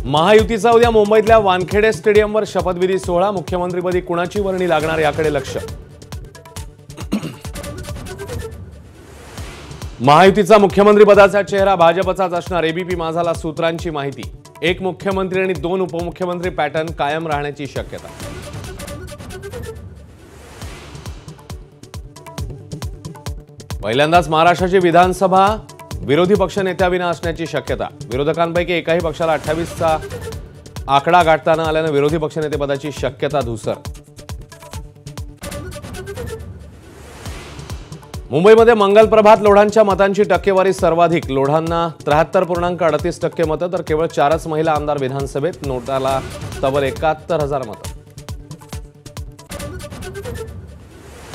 महायुतीचा उद्या मुंबईतल्या वानखेडे स्टेडियमवर शपथविधी सोहळा। मुख्यमंत्रीपदी कुणाची वर्णी लागणार याकडे लक्ष। महायुतीचा मुख्यमंत्रीपदाचा चेहरा भाजपचाच असणार। एबीपी माझाला सूत्रांची माहिती। एक मुख्यमंत्री आणि दोन उपमुख्यमंत्री पॅटर्न कायम राहण्याची शक्यता। पहिल्यांदाच महाराष्ट्राची विधानसभा विरोधी पक्षनेत्याविना असण्याची शक्यता। विरोधकांपैकी एकाही पक्षाला 28चा आकडा गाठता न आल्याने विरोधी पक्षनेतेपदाची शक्यता धुसर। मुंबईमध्ये मंगलप्रभात लोढांच्या मतांची टक्केवारी सर्वाधिक। लोढांना 73.38% मतं तर केवळ 4च महिला आमदार विधानसभेत। नोटाला तब्बल 71,000 मतं।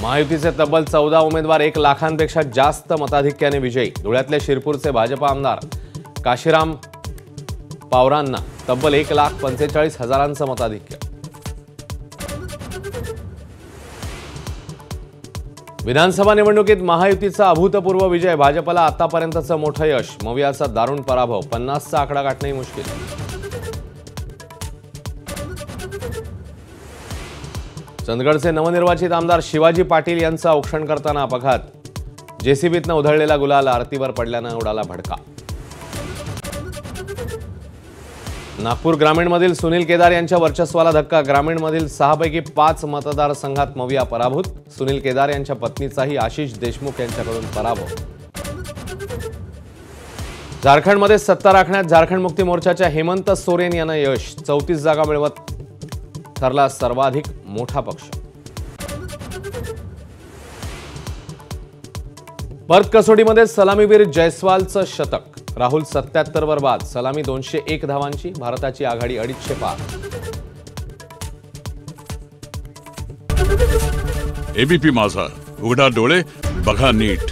महायुतीचे तब्बल 14 उमेदवार 1 लाखांपेक्षा जास्त मताधिक्याने विजयी। धुळ्यातले शिरपूरचे भाजपा आमदार काशीराम पावरांना तब्बल 1,45,000 मताधिक्य। विधानसभा निवडणुकीत महायुतीचा अभूतपूर्व विजय। भाजपला आतापर्यंतचं मोठं यश। मवियाचा दारुण पराभव। 50चा आकडा गाठणंही मुश्किल। चंदगडचे नवनिर्वाचित आमदार शिवाजी पाटील यांचं औक्षण करताना अपघात। जेसीबीतनं उधळलेला गुलाल आरतीवर पडल्यानं उडाला भडका। नागपूर ग्रामीणमधील सुनील केदार यांच्या वर्चस्वाला धक्का। ग्रामीणमधील 6 पैकी 5 मतदारसंघात मविया पराभूत। सुनील केदार यांच्या पत्नीचाही आशिष देशमुख यांच्याकडून पराभव। झारखंडमध्ये सत्ता राखण्यात झारखंड मुक्ती मोर्चाच्या हेमंत सोरेन यांना यश। 34 जागा मिळवत ठरला सर्वाधिक मोठा पक्ष। परत कसोटीमध्ये सलामीवीर जयस्वालचं शतक। राहुल 77 वर बाद। सलामी 201 धावांची। भारताची आघाडी 250 पार। एबीपी माझा, उघडा डोळे बघा नीट।